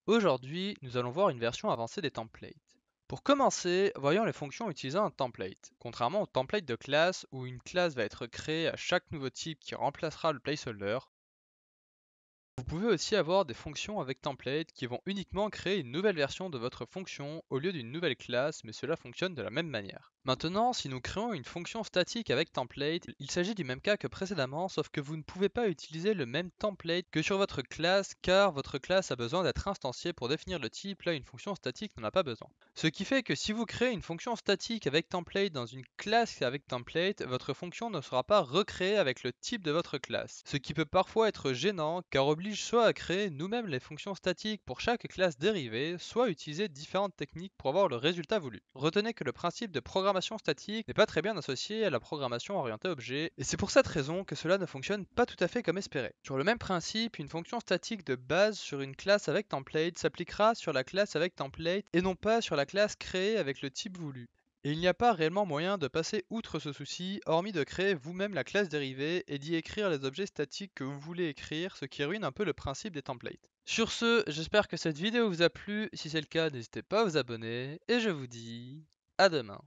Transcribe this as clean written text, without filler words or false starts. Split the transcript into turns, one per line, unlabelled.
Aujourd'hui, nous allons voir une version avancée des templates. Pour commencer, voyons les fonctions utilisant un template. Contrairement au template de classe où une classe va être créée à chaque nouveau type qui remplacera le placeholder, vous pouvez aussi avoir des fonctions avec template qui vont uniquement créer une nouvelle version de votre fonction au lieu d'une nouvelle classe, mais cela fonctionne de la même manière. Maintenant, si nous créons une fonction statique avec template, il s'agit du même cas que précédemment, sauf que vous ne pouvez pas utiliser le même template que sur votre classe, car votre classe a besoin d'être instanciée pour définir le type, là une fonction statique n'en a pas besoin. Ce qui fait que si vous créez une fonction statique avec template dans une classe avec template, votre fonction ne sera pas recréée avec le type de votre classe. Ce qui peut parfois être gênant car oblige soit à créer nous-mêmes les fonctions statiques pour chaque classe dérivée, soit à utiliser différentes techniques pour avoir le résultat voulu. Retenez que le principe de programmation statique n'est pas très bien associé à la programmation orientée objet, et c'est pour cette raison que cela ne fonctionne pas tout à fait comme espéré. Sur le même principe, une fonction statique de base sur une classe avec template s'appliquera sur la classe avec template et non pas sur la classe créée avec le type voulu. Et il n'y a pas réellement moyen de passer outre ce souci, hormis de créer vous-même la classe dérivée et d'y écrire les objets statiques que vous voulez écrire, ce qui ruine un peu le principe des templates. Sur ce, j'espère que cette vidéo vous a plu, si c'est le cas, n'hésitez pas à vous abonner, et je vous dis à demain.